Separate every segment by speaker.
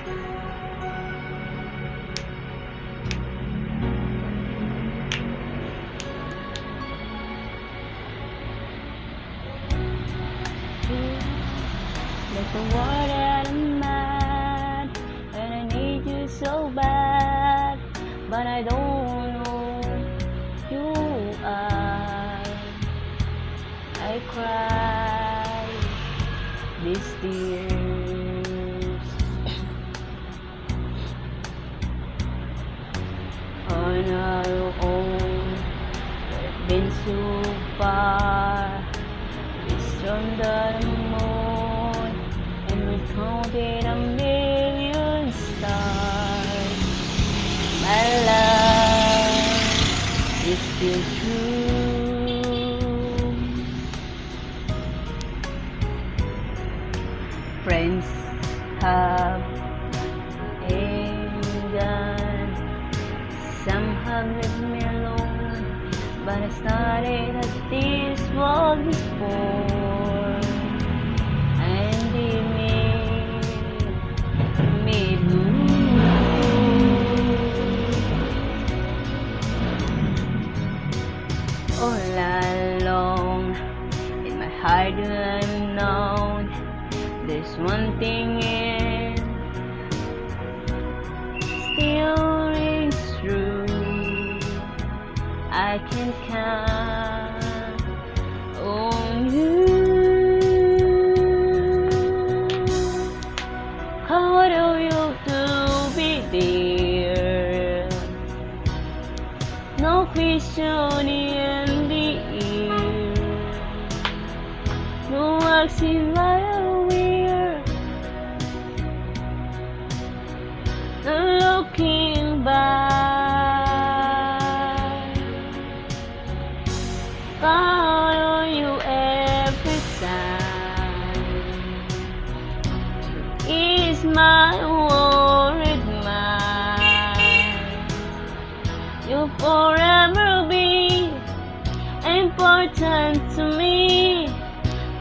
Speaker 1: Like the war that I'm mad, and I need you so bad, but I don't know you are. I cry these tears on our own. We've been so far, we stormed the moon, and we counted a million stars. My love is still true. Friends have gone, some have left me alone, but I started as this was before, and they made me blue. All along in my heart unknown, there's one thing in still rings true. I can count on you. Count on you to be there. No question in the air. No asking why or where. No looking back. Count on you every time. Is my worried mind. You'll forever be important to me,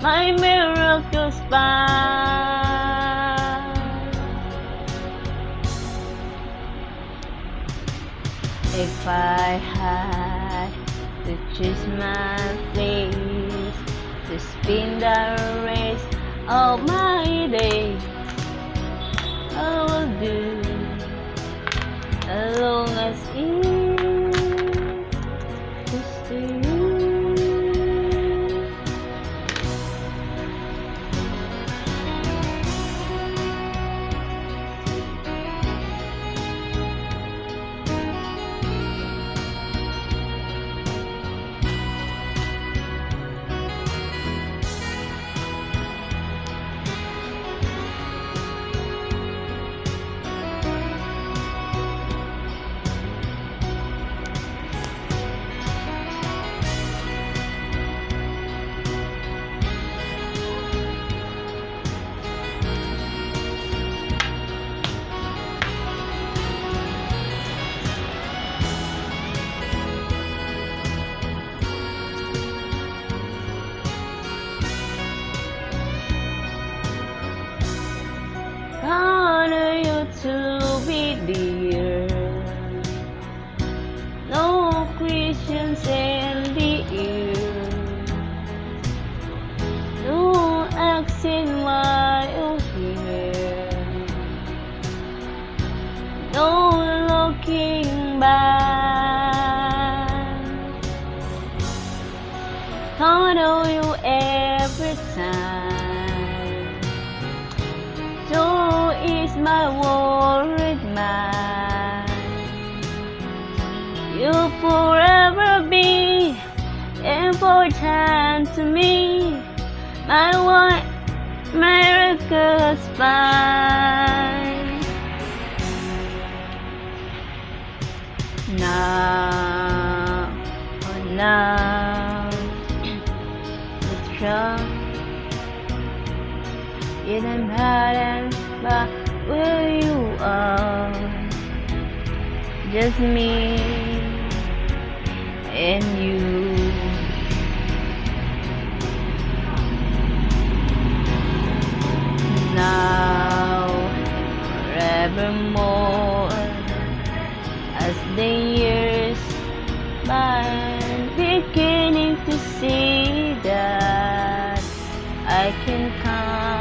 Speaker 1: my miracle spine. If I had to choose my place to spin the rest of my days, I will do as long as it is to you. Count on you to be dear. No questions in the air. No asking why you're here. No looking back. Count on you every time. So is my worried mind. You'll forever be important to me, my one miracle spine. Now, oh now, it's strong. It doesn't matter about where you are, just me and you. Now, forever. forevermore. As the years by, beginning to see that I can count